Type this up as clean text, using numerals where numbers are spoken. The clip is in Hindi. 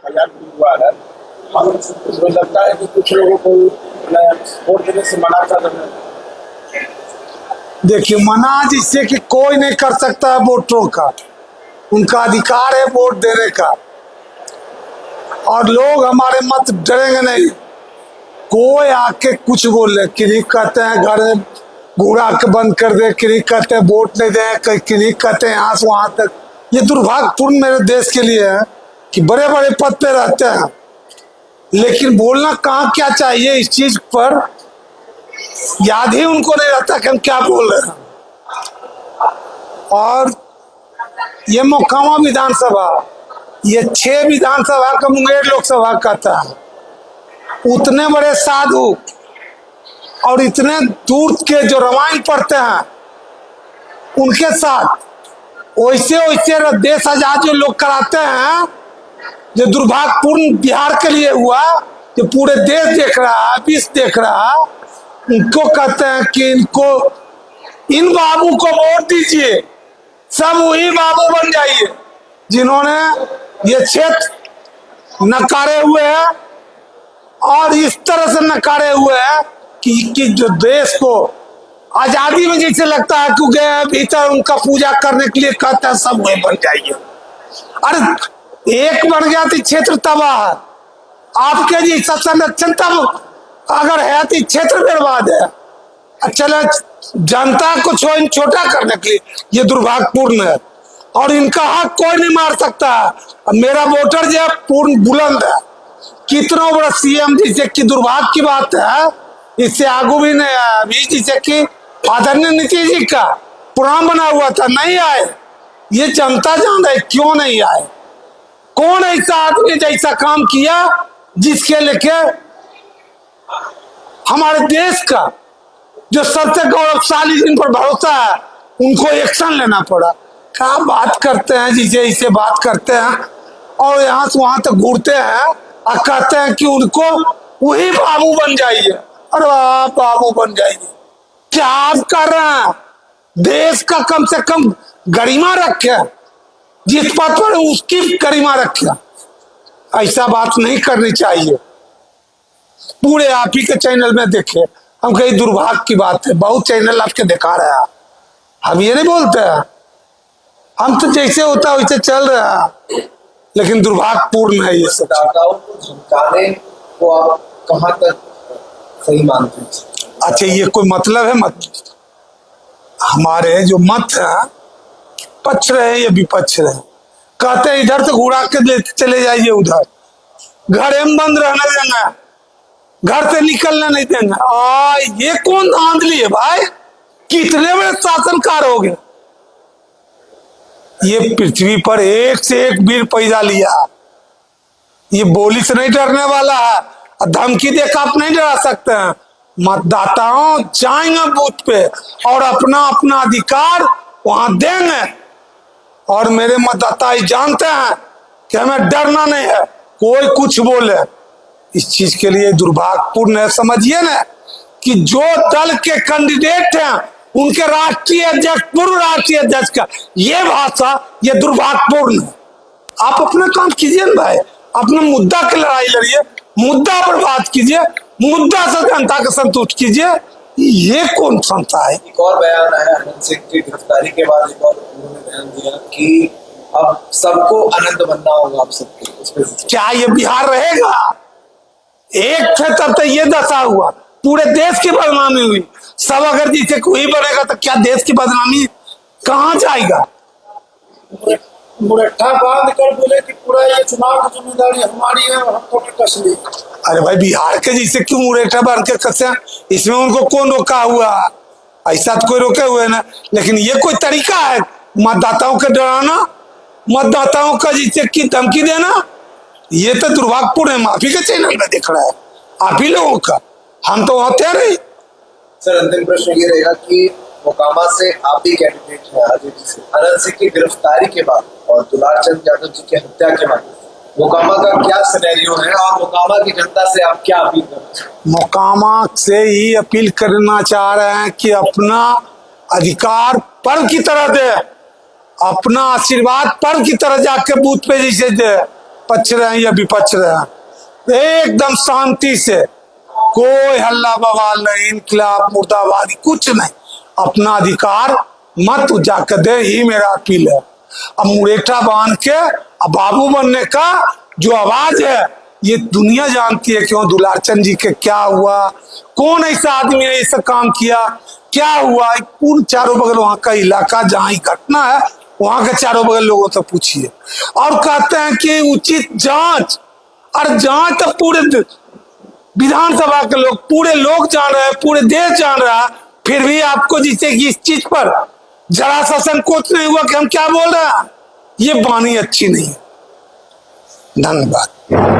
आजाद हुआ है, हम मुझे लगता है कि कुछ लोगों को वोट देने से मना कर रहे हैं। देखिए, मना जिससे कि कोई नहीं कर सकता है वोटरों का, उनका अधिकार है वोट देने का। और लोग हमारे मत डरेंगे नहीं, कोई आके कुछ बोले, किन्हीं कहते हैं घर में घूरा के बंद कर दे, किन्हीं कहते हैं वोट नहीं दे, किन्हीं कहते हैं यहाँ से वहां तक। ये दुर्भाग्यपूर्ण मेरे देश के लिए है कि बड़े बड़े पद पे रहते हैं, लेकिन बोलना कहाँ क्या चाहिए इस चीज पर याद ही उनको नहीं रहता कि हम क्या बोल रहे हैं। और ये मोकामा विधानसभा, ये 6 विधानसभा का मुंगेर लोकसभा कहता है। उतने बड़े साधु और इतने दूर के जो रामायण पढ़ते हैं, उनके साथ वैसे वैसे देश आजाद जो लोग कराते हैं, जो दुर्भाग्यपूर्ण बिहार के लिए हुआ, जो पूरे देश देख रहा है, विश्व देख रहा है, उनको कहते हैं कि इन बाबू को वोट दीजिए, सब वही बाबू बन जाइए जिन्होंने ये क्षेत्र नकारे हुए हैं और इस तरह से नकारे हुए हैं कि जो देश को आजादी में जैसे लगता है कि गए भीतर उनका पूजा करने के लिए कहते हैं सब वही बन जाइए। अरे एक बन गया तो क्षेत्र तबाह है, आपके जी संरक्षण तब अगर है तो क्षेत्र बर्बाद है। चलो जनता को छोटा करने के लिए ये दुर्भाग्यपूर्ण है और इनका हक कोई नहीं मार सकता है। मेरा वोटर जो है पूर्ण बुलंद है, कितना बड़ा सीएम जिसे कि दुर्भाग्य की बात है, इससे आगू भी नहीं आया। अभी जिसे कि आदरणीय नीतीश जी का प्रोग्राम बना हुआ था, नहीं आए। ये जनता जान रहे क्यों नहीं आए। कौन ऐसा आदमी जैसा काम किया जिसके लेके हमारे देश का जो सबसे गौरवशाली जिन पर भरोसा है उनको एक्शन लेना पड़ा। क्या बात करते हैं, जिसे इसे बात करते हैं और यहाँ से वहां तक घूरते हैं और कहते हैं कि उनको वही बाबू बन जाइए। अरे आप बाबू बन जाइए, क्या आप कर रहे हैं? देश का कम से कम गरिमा रखे, जिस पद पर उसकी गरिमा रखे। ऐसा बात नहीं करनी चाहिए। पूरे आप ही के चैनल में देखे, हम कहीं दुर्भाग्य की बात है, बहुत चैनल आपके दिखा रहे हैं, हम ये नहीं बोलते हैं, हम तो जैसे होता है वैसे चल रहा है, लेकिन दुर्भाग्यपूर्ण है ये सब। को झुमकाने को आप कहाँ तक सही मानते हैं? अच्छा, ये कोई मतलब है? मत हमारे जो मत है, पक्ष रहे या विपक्ष रहे, कहते हैं इधर से घुरा के चले जाइए उधर, घर में बंद रहने देना, घर से निकलने नहीं देंगे। ये कौन धांधली है भाई? कितने बड़े शासनकार हो गए। ये पृथ्वी पर एक से एक वीर पैदा लिया, ये बोली से नहीं डरने वाला है, धमकी देकर आप नहीं डरा सकते हैं। मतदाताओं जाएंगे बूथ पे और अपना अपना अधिकार वहां देंगे। और मेरे मतदाता जानते हैं कि हमें डरना नहीं है, कोई कुछ बोले। इस चीज के लिए दुर्भाग्यपूर्ण है। समझिए ना कि जो दल के कैंडिडेट हैं उनके राष्ट्रीय अध्यक्ष, पूर्व राष्ट्रीय अध्यक्ष का ये भाषा, ये दुर्भाग्यपूर्ण है। आप अपना काम कीजिए ना भाई, अपने मुद्दा की लड़ाई लड़िए, मुद्दा पर बात कीजिए, मुद्दा से जनता को संतुष्ट कीजिए। ये कौन संस्था है? एक और बयान आया आनंद सिंह की गिरफ्तारी के बाद, एक और उन्होंने बयान दिया कि अब सबको आनंद बनना होगा। आप सबके क्या ये बिहार रहेगा? एक थे तब तक ये दशा हुआ, पूरे देश की बदनामी हुई। सब अगर जिसे कोई बनेगा तो क्या देश की बदनामी कहाँ जाएगा? मुरट्ठा बांध कर बोले कि पूरा ये चुनाव की जिम्मेदारी हमारी है, हमको कस ली। अरे भाई, बिहार के जिसे क्यों मुरट्ठा बांध के कसे? इसमें उनको कौन रोका हुआ? ऐसा तो कोई रोके हुए ना। लेकिन ये कोई तरीका है मतदाताओं को डराना, मतदाताओं का जिसे की धमकी देना? ये तो दुर्भाग्यपूर्ण है। माफी के चैनल में दिख रहा है आप ही लोगों का, हम तो होते नहीं। सर, अंतिम प्रश्न ये रहेगा कि मोकामा से आप ही कैंडिडेट हैं आरजेडी से, आनंद सिंह की गिरफ्तारी के बाद और दुलारचंद यादव जी की हत्या के बाद मोकामा का क्या सिनेरियो है और मोकामा की जनता से आप क्या अपील कर रहे हैं? मोकामा से ही अपील करना चाह रहे हैं कि अपना अधिकार पर्व की तरह दे, अपना आशीर्वाद पर्व की तरह जाके बूथ पे जैसे दे, पक्ष रहे हैं या विपक्ष रहे हैं, एकदम शांति से, कोई हल्ला बवाल नहीं, इनकलाब मुर्दाबादी कुछ नहीं, अपना अधिकार मत जाकर दे, ही मेरा अपील है। अब मुरेठा बांध के अब बाबू बनने का जो आवाज है ये दुनिया जानती है क्यों दुलारचंद जी के क्या हुआ, कौन ऐसा आदमी ने ऐसा काम किया, क्या हुआ, पूर्ण चारों बगल वहां का इलाका जहां ही घटना है वहां के चारों बगल लोगों से पूछिए। और कहते हैं कि उचित जांच, और जांच तो पूरे विधानसभा के लोग, पूरे लोग जान रहे हैं, पूरे देश जान रहा है, फिर भी आपको जिसे कि इस चीज पर जरा सा संकोच नहीं हुआ कि हम क्या बोल रहे हैं, ये वाणी अच्छी नहीं है। धन्यवाद।